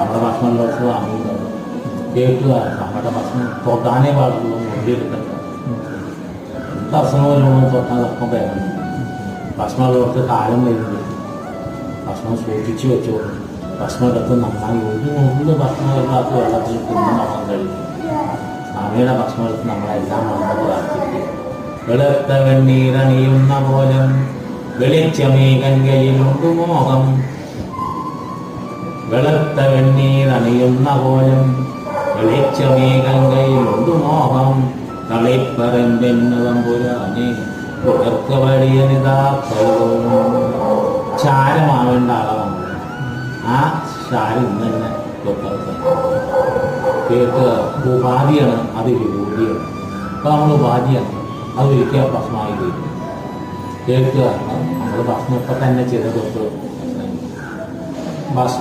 നമ്മുടെ ഭക്ഷണത്തിലോട്ട് വാങ്ങിക്കുന്നത് കേൾക്കുക. നമ്മുടെ ഭക്ഷണം തൊട്ടാനേ പാടുള്ളൂ, മുറിയെടുക്കണ്ട. എന്ത് അസുഖങ്ങളും തൊട്ടാലൊപ്പം വേണം. ഭക്ഷണത്തിലോട്ട് കാലം വരുന്നത് ഭക്ഷണം സൂക്ഷിച്ചു വെച്ചോളും. ഭക്ഷണം എടുത്ത് നന്നായി ഒരു ഭക്ഷണമില്ലാത്ത വെള്ളത്തിൽ തിന്ന് നമ്മൾ കഴിക്കും. സ്വാമിയുടെ ഭക്ഷണം എടുത്ത് നമ്മളെല്ലാം നമ്മൾ പ്രാർത്ഥിക്കും. വെളുത്ത വെണ്ണീരണിയുന്ന പോലെ വെളിച്ചമേ ഗംഗയിലുണ്ട് മോഹം. വെളുത്ത വെണ്ണീരണിയുന്ന പോലും വെളിച്ചമേ ഗംഗയിലുണ്ട് മോഹം. കളിപ്പറമ്പെന്നുതമ്പുരാനെ പുലർക്ക വഴിയനിതാ ചാരമാവേണ്ട ആളാണ്. ആ ചാരം ഇന്ന് തന്നെ തൊട്ടടുത്ത് കേൾക്കുക. ഉപാധിയാണ്, അത് വിഭൂതിയാണ്. അപ്പോൾ നമ്മൾ ഉപാധിയാണ്, അത് ഒരിക്കൽ ഭക്ഷണമായി കഴിക്കും. കേൾക്കുക. നമ്മൾ ഭക്ഷണം ഇപ്പം തന്നെ ചെയ്ത തൊട്ട് ഭക്ഷണം